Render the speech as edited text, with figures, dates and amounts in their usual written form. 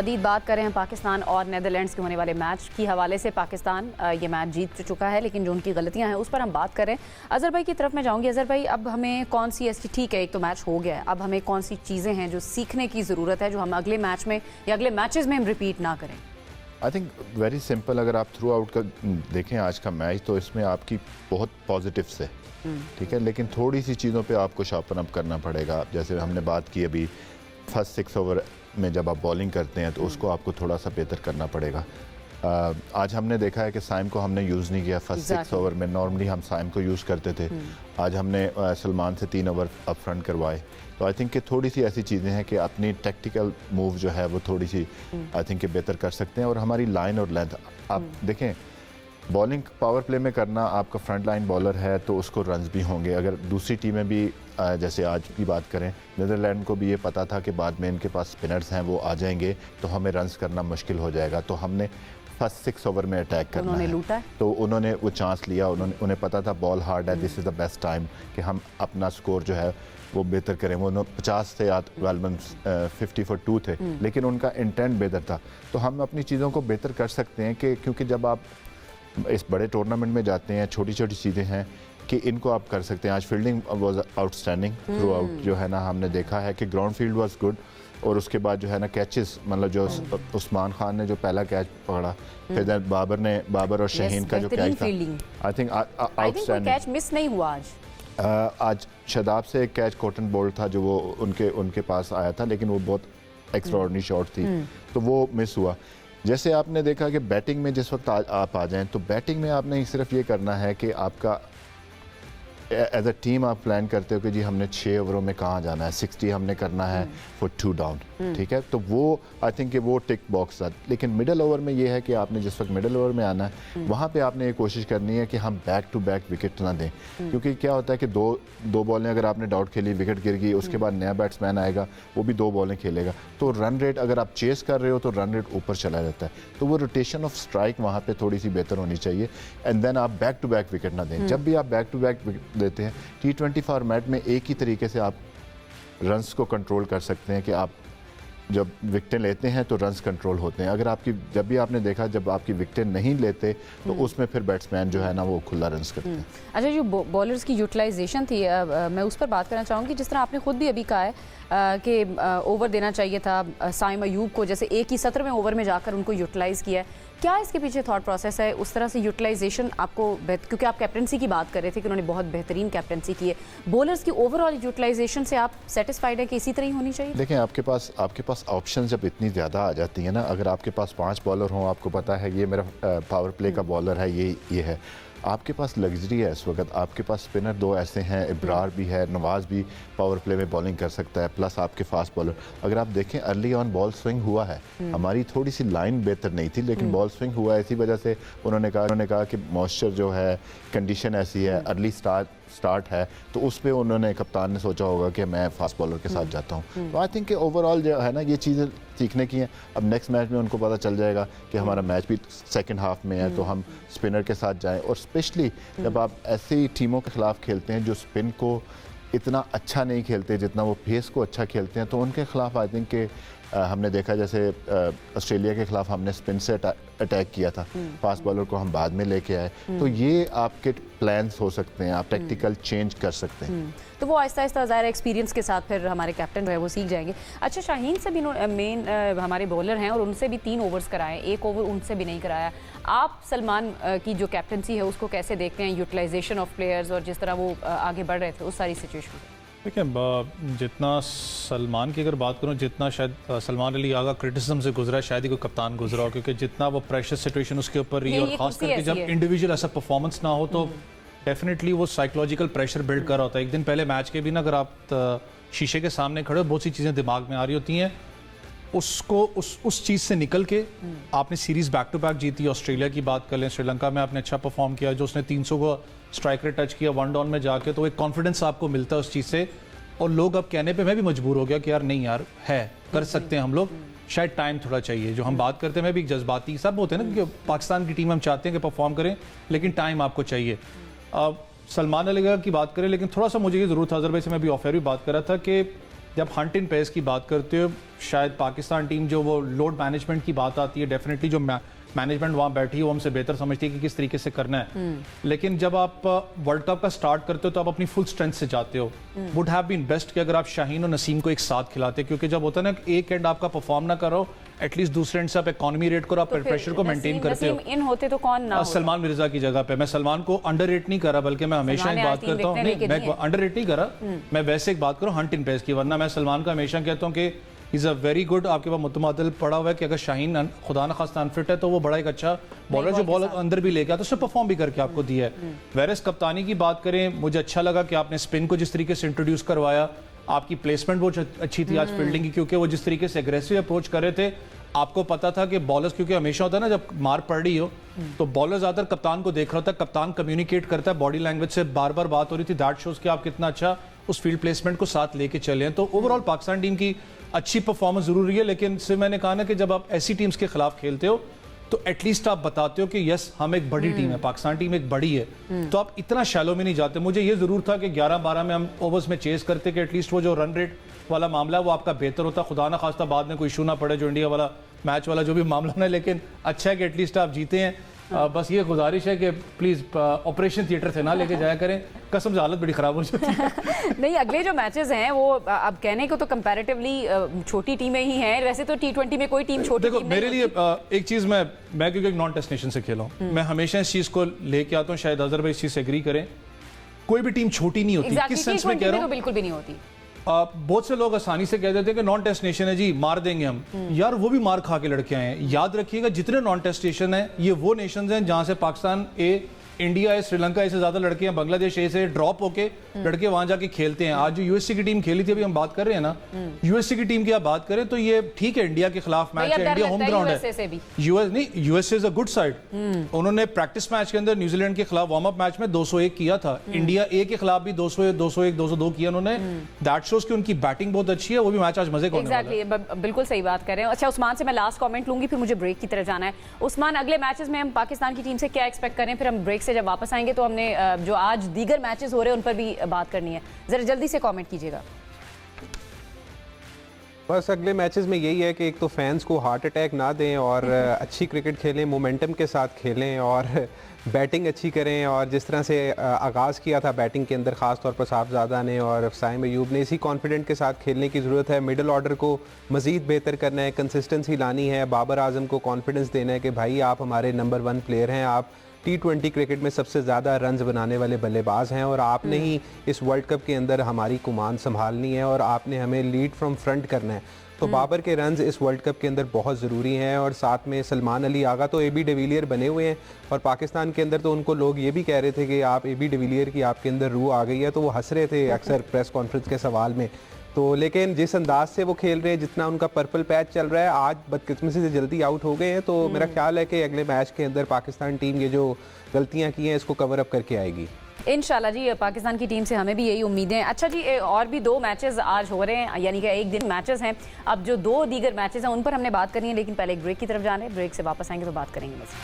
मज़ीद बात करें हम पाकिस्तान और नीदरलैंड्स के होने वाले मैच की हवाले से। पाकिस्तान ये मैच जीत चुका है, लेकिन जो उनकी गलतियां हैं उस पर हम बात करें। अजहर भाई की तरफ मैं जाऊंगी। अजहर भाई, अब हमें कौन सी ऐसी, ठीक है एक तो मैच हो गया है, अब हमें कौन सी चीज़ें हैं जो सीखने की ज़रूरत है, जो हम अगले मैच में या अगले मैचेस में हम रिपीट ना करें? I think very simple. अगर आप थ्रू आउट का देखें आज का मैच, तो इसमें आपकी बहुत पॉजिटिव्स है, ठीक है, लेकिन थोड़ी सी चीज़ों पे आपको शार्पन अप करना पड़ेगा। जैसे हमने बात की अभी, फर्स्ट 6 ओवर में जब आप बॉलिंग करते हैं तो उसको आपको थोड़ा सा बेहतर करना पड़ेगा। आज हमने देखा है कि साइम को हमने यूज़ नहीं किया फर्स्ट 6 ओवर में। नॉर्मली हम साइम को यूज़ करते थे, आज हमने सलमान से 3 ओवर अप फ्रंट करवाए। तो आई थिंक कि थोड़ी सी ऐसी चीज़ें हैं कि अपनी टैक्टिकल मूव जो है वो थोड़ी सी आई थिंक कि बेहतर कर सकते हैं। और हमारी लाइन और लेंथ, आप देखें, बॉलिंग पावर प्ले में करना, आपका फ्रंट लाइन बॉलर है तो उसको रन्स भी होंगे। अगर दूसरी टीमें भी जैसे आज की बात करें, नीदरलैंड को भी ये पता था कि बाद में इनके पास स्पिनर्स हैं, वो आ जाएंगे तो हमें रन्स करना मुश्किल हो जाएगा। तो हमने फर्स्ट 6 ओवर में अटैक करना है, लूटा है। तो उन्होंने वो चांस लिया, उन्हें पता था बॉल हार्ड है, this is the best time कि हम अपना स्कोर जो है वो बेहतर करें। वो 50 से 50 for 2 थे, लेकिन उनका इंटेंट बेहतर था। तो हम अपनी चीज़ों को बेहतर कर सकते हैं कि क्योंकि जब आप इस बड़े टूर्नामेंट में जाते हैं, छोटी छोटी चीज़ें हैं कि इनको आप कर सकते हैं। आज fielding was outstanding through out, जो है ना, हमने देखा है कि ग्राउंड फील्ड वाज गुड। और उसके बाद जो है ना कैचेस, मतलब जो उस्मान खान ने जो पहला कैच पकड़ा, फिर बाबर और शाहीन का जो कैच था, I think outstanding. Catch miss नहीं हुआ आज शदाब से एक कैच कॉटन बोल्ट था जो वो उनके पास आया था, लेकिन वो बहुत एक्स्ट्राऑर्डिनरी शॉट थी, तो वो मिस हुआ। जैसे आपने देखा कि बैटिंग में जिस वक्त आप आ जाएं, तो बैटिंग में आपने सिर्फ ये करना है कि आपका एज अ टीम आप प्लान करते हो कि जी हमने 6 ओवरों में कहाँ जाना है, 60 हमने करना है फॉर 2 डाउन, ठीक है। तो वो आई थिंक कि वो टिक बॉक्स था। लेकिन मिडल ओवर में ये है कि आपने जिस वक्त मिडल ओवर में आना है, वहाँ पे आपने ये कोशिश करनी है कि हम बैक टू बैक विकेट ना दें। क्योंकि क्या होता है कि दो बॉलें अगर आपने डॉट खेली, विकेट गिर गई, उसके बाद नया बैट्समैन आएगा, वो भी 2 बॉलें खेलेगा, तो रन रेट, अगर आप चेस कर रहे हो तो रन रेट ऊपर चला जाता है। तो वो रोटेशन ऑफ स्ट्राइक वहाँ पर थोड़ी सी बेहतर होनी चाहिए, एंड देन आप बैक टू बैक विकेट ना दें। जब भी आप बैक टू बैक विकेट देते हैं, T20 फॉर्मेट में एक ही तरीके से आप रन्स को कंट्रोल कर सकते हैं कि आप जब विकेटें लेते हैं तो रन्स कंट्रोल होते हैं। अगर आपकी, जब भी आपने देखा जब आपकी विकेटें नहीं लेते तो उसमें फिर बैट्समैन जो है ना वो खुला रन्स करते हैं। अच्छा, जो बॉलर्स की यूटिलाइजेशन थी, मैं उस पर बात करना चाहूँगी। जिस तरह आपने खुद भी अभी कहा है कि ओवर देना चाहिए था साइम अयूब को, जैसे एक ही 17वें ओवर में जाकर उनको यूटिलाइज़ किया है, क्या इसके पीछे थॉट प्रोसेस है उस तरह से यूटिलाइजेशन आपको? क्योंकि आप कैप्टनसी की बात कर रहे थे कि उन्होंने बहुत बेहतरीन कैप्टनसी की है, बॉलर्स की ओवरऑल यूटिलाइजेशन से आप सेटिस्फाइड है कि इसी तरह ही होनी चाहिए? देखें, आपके पास ऑप्शन जब इतनी ज़्यादा आ जाती है ना, अगर आपके पास 5 बॉलर हों, आपको पता है ये मेरा पावर प्ले का बॉलर है, ये है, आपके पास लग्जरी है इस वक्त। आपके पास स्पिनर 2 ऐसे हैं, इब्रार भी है, नवाज भी पावर प्ले में बॉलिंग कर सकता है, प्लस आपके फास्ट बॉलर। अगर आप देखें, अर्ली ऑन बॉल स्विंग हुआ है, हमारी थोड़ी सी लाइन बेहतर नहीं थी, लेकिन बॉल स्विंग हुआ है। इसी वजह से उन्होंने कहा कि मॉइस्चर जो है, कंडीशन ऐसी है, अर्ली स्टार्ट है, तो उस पर उन्होंने, कप्तान ने सोचा होगा कि मैं फास्ट बॉलर के साथ जाता हूँ। तो आई थिंक कि ओवरऑल जो है ना, ये चीज़ें सीखने की हैं। अब नेक्स्ट मैच में उनको पता चल जाएगा कि हमारा मैच भी सेकंड हाफ में है, तो हम स्पिनर के साथ जाएं। और स्पेशली जब आप ऐसी टीमों के खिलाफ खेलते हैं जो स्पिन को इतना अच्छा नहीं खेलते जितना वो पेस को अच्छा खेलते हैं, तो उनके खिलाफ आई थिंक कि हमने देखा, जैसे ऑस्ट्रेलिया के खिलाफ हमने स्पिन से अटैक किया था, फास्ट बॉलर को हम बाद में लेके आए। तो ये आपके प्लान्स हो सकते हैं, आप टैक्टिकल चेंज कर सकते हैं। तो वो आहिस्ता आहिस्ता ज़ाहिर एक्सपीरियंस के साथ फिर हमारे कैप्टन जो है वो सीख जाएंगे। अच्छा, शाहीन से भी मेन हमारे बॉलर हैं और उनसे भी 3 ओवर्स कराए, 1 ओवर उनसे भी नहीं कराया। आप सलमान की जो कैप्टनसी है उसको कैसे देखते हैं, यूटिलाइजेशन ऑफ प्लेयर्स और जिस तरह वो आगे बढ़ रहे थे उस सारी सिचुएशन में? देखिए, जितना सलमान की अगर बात करूं, जितना शायद सलमान अली आगा क्रिटिसिज्म से गुजरा, शायद ही कोई कप्तान गुजरा हो, क्योंकि जितना वो प्रेशर सिचुएशन उसके ऊपर रही, और खास करके जब इंडिविजुअल ऐसा परफॉर्मेंस ना हो तो डेफिनेटली वो साइकोलॉजिकल प्रेशर बिल्ड कर रहा होता है। एक दिन पहले मैच के भी ना, अगर आप शीशे के सामने खड़े हो, बहुत सी चीज़ें दिमाग में आ रही होती हैं, उसको उस चीज़ से निकल के आपने सीरीज़ बैक टू बैक जीती। ऑस्ट्रेलिया की बात कर लें, श्रीलंका में आपने अच्छा परफॉर्म किया, जो उसने 300 को स्ट्राइक रेट टच किया 1 डाउन में जाके, तो एक कॉन्फिडेंस आपको मिलता है उस चीज़ से। और लोग अब कहने पे मैं भी मजबूर हो गया कि यार नहीं यार, है कर सकते हैं हम लोग, शायद टाइम थोड़ा चाहिए। जो हम बात करते हैं, मैं भी जज्बाती सब होते हैं ना, क्योंकि पाकिस्तान की टीम हम चाहते हैं कि परफॉर्म करें, लेकिन टाइम आपको चाहिए। अब सलमान अली की बात करें, लेकिन थोड़ा सा मुझे ये ज़रूर था, अजहर भाई से मैं भी ऑफर भी बात कर रहा था कि जब हंट इन पेस की बात करते हो, शायद पाकिस्तान टीम जो वो लोड मैनेजमेंट की बात आती है, डेफिनेटली जो मैनेजमेंट वहाँ बैठी है वो हमसे बेहतर समझती है कि किस तरीके से करना है। लेकिन जब आप वर्ल्ड कप का स्टार्ट करते हो तो आप अपनी फुल स्ट्रेंथ से जाते हो। वुड हैव बीन बेस्ट कि अगर आप शाहीन और नसीम को एक साथ खिलाते, क्योंकि जब होता है ना एक एंड आपका परफॉर्म ना करो, एटलीस्ट दूसरे एंड से आप इकोनॉमी रेट करो, आप प्रेशर को मेंटेन करते हो। इन होते तो कौन ना सलमान मिर्जा की जगह पे, मैं सलमान को अंडररेट नहीं करा, बल्कि मैं हमेशा एक बात करता हूँ, मैं अंडररेट नहीं करा, मैं वैसे एक बात करूँ हंट इन पेस की। वरना मैं सलमान का हमेशा कहता हूँ कि इज़ अ वेरी गुड, आपके पास मुतमादिल पड़ा हुआ है कि अगर शाहीन खुदा न खास्ता अनफिट है तो वो बड़ा एक अच्छा बॉलर, जो बॉल अंदर भी लेके आता है, उसने परफॉर्म भी करके आपको दिया है। वेरस कप्तानी की बात करें, मुझे अच्छा लगा कि आपने स्पिन को जिस तरीके से इंट्रोड्यूस करवाया, आपकी प्लेसमेंट बहुत अच्छी थी आज फील्डिंग की, क्योंकि वो जिस तरीके से एग्रेसिव अप्रोच कर रहे थे, आपको पता था कि बॉलर्स, क्योंकि हमेशा होता है ना जब मार पड़ रही हो तो बॉलर ज्यादातर कप्तान को देख रहा होता है, कप्तान कम्युनिकेट करता है, बॉडी लैंग्वेज से बार बार बात हो रही थी, दैट शोज कि आप कितना अच्छा उस फील्ड प्लेसमेंट को साथ लेके चले हैं। तो ओवरऑल पाकिस्तान टीम की अच्छी परफॉर्मेंस जरूरी है, लेकिन सिर्फ मैंने कहा ना कि जब आप ऐसी टीम्स के खिलाफ खेलते हो तो एटलीस्ट आप बताते हो कि यस हम एक बड़ी टीम है, पाकिस्तान टीम एक बड़ी है, तो आप इतना शैलो में नहीं जाते। मुझे ये जरूर था कि 11-12 में हम ओवर्स में चेस करते कि एटलीस्ट वो जो रन रेट वाला मामला है वो आपका बेहतर होता, खुदा ना खास्ता बाद में कोई इशू ना पड़े जो इंडिया वाला मैच वाला जो भी मामला है, लेकिन अच्छा है कि एटलीस्ट आप जीते हैं। बस ये गुजारिश है कि प्लीज ऑपरेशन थिएटर से ना लेके जाया करें, कसम से हालत बड़ी खराब हो जाती है। नहीं, अगले जो मैचेस हैं वो अब कहने को तो कंपैरेटिवली छोटी टीमें ही हैं, वैसे तो T20 में कोई टीम छोटी देखो मेरे लिए एक चीज, मैं क्योंकि एक नॉन टेस्ट नेशन से खेला हूँ, मैं हमेशा इस चीज को लेके आता हूँ, शायद अजहर भाई इस चीज से एग्री करें, कोई भी टीम छोटी नहीं होती। किस सेंस में कह रहा हूँ? बिल्कुल भी नहीं होती। बहुत से लोग आसानी से कह देते हैं कि नॉन टेस्ट नेशन है जी, मार देंगे हम, यार वो भी मार खा के लड़के आए हैं। याद रखिएगा जितने नॉन टेस्ट नेशन हैं ये वो नेशंस हैं जहां से पाकिस्तान इंडिया है, श्रीलंका से ज्यादा लड़के हैं, बांग्लादेश से ड्रॉप होके लड़के वहां जाके खेलते हैं। आज जो यूएसए की टीम खेली थी, अभी हम बात कर रहे हैं ना, यूएसए की टीम की आप बात करें तो ये ठीक है, इंडिया के खिलाफ मैच है, इंडिया होम ग्राउंड है, यूएस नहीं, USA is a good side. उन्होंने प्रैक्टिस मैच के अंदर न्यूजीलैंड के खिलाफ वार्म अप मैच में 201 किया था, इंडिया ए के खिलाफ भी 201, 202 किया उन्होंने। दैट शोज कि उनकी बैटिंग बहुत अच्छी है, वो भी मैच आज मजे का होने वाला है। बिल्कुल सही बात कर रहे हैं। अच्छा उस्मान से मैं लास्ट कमेंट लूंगी, फिर मुझे ब्रेक की तरफ जाना है। उस्मान, अगले मैचेस में हम पाकिस्तान की टीम से क्या एक्सपेक्ट करें? फिर हम ब्रेक से जब वापस आएंगे तो हमने जो आज दीगर मैचेस हो रहे हैं उन पर भी बात करनी है, जरा जल्दी से कमेंट कीजिएगा। बस अगले मैचेस में यही है कि एक तो फैंस को हार्ट अटैक ना दें और अच्छी क्रिकेट खेलें, मोमेंटम के साथ खेलें और बैटिंग अच्छी करें। और जिस तरह से आगाज़ किया था बैटिंग के अंदर ख़ास तौर पर साहबजादा ने और साइम अयूब ने, इसी कॉन्फिडेंट के साथ खेलने की ज़रूरत है। मिडल ऑर्डर को मज़ीद बेहतर करना है, कंसिस्टेंसी लानी है, बाबर आजम को कॉन्फिडेंस देना है कि भाई आप हमारे नंबर 1 प्लेयर हैं, आप T20 क्रिकेट में सबसे ज़्यादा रन्स बनाने वाले बल्लेबाज हैं और आपने ही इस वर्ल्ड कप के अंदर हमारी कमान संभालनी है और आपने हमें लीड फ्रॉम फ्रंट करना है। तो बाबर के रन्स इस वर्ल्ड कप के अंदर बहुत ज़रूरी हैं। और साथ में सलमान अली आगा तो AB डिविलियर बने हुए हैं और पाकिस्तान के अंदर तो उनको लोग ये भी कह रहे थे कि आप AB डिविलियर की आपके अंदर रूह आ गई है, तो वो हंस रहे थे अक्सर प्रेस कॉन्फ्रेंस के सवाल में। तो लेकिन जिस अंदाज से वो खेल रहे हैं, जितना उनका पर्पल पैच चल रहा है, आज बदकिस्मती से जल्दी आउट हो गए हैं। तो मेरा ख्याल है कि अगले मैच के अंदर पाकिस्तान टीम ये जो गलतियां की हैं इसको कवर अप करके आएगी इंशाल्लाह जी। पाकिस्तान की टीम से हमें भी यही उम्मीदें हैं। अच्छा जी, और भी 2 मैचेस आज हो रहे हैं, यानी कि एक दिन मैचेस हैं। अब जो 2 दीगर मैचेस हैं उन पर हमने बात करनी है, लेकिन पहले एक ब्रेक की तरफ जाना है। ब्रेक से वापस आएंगे तो बात करेंगे बस।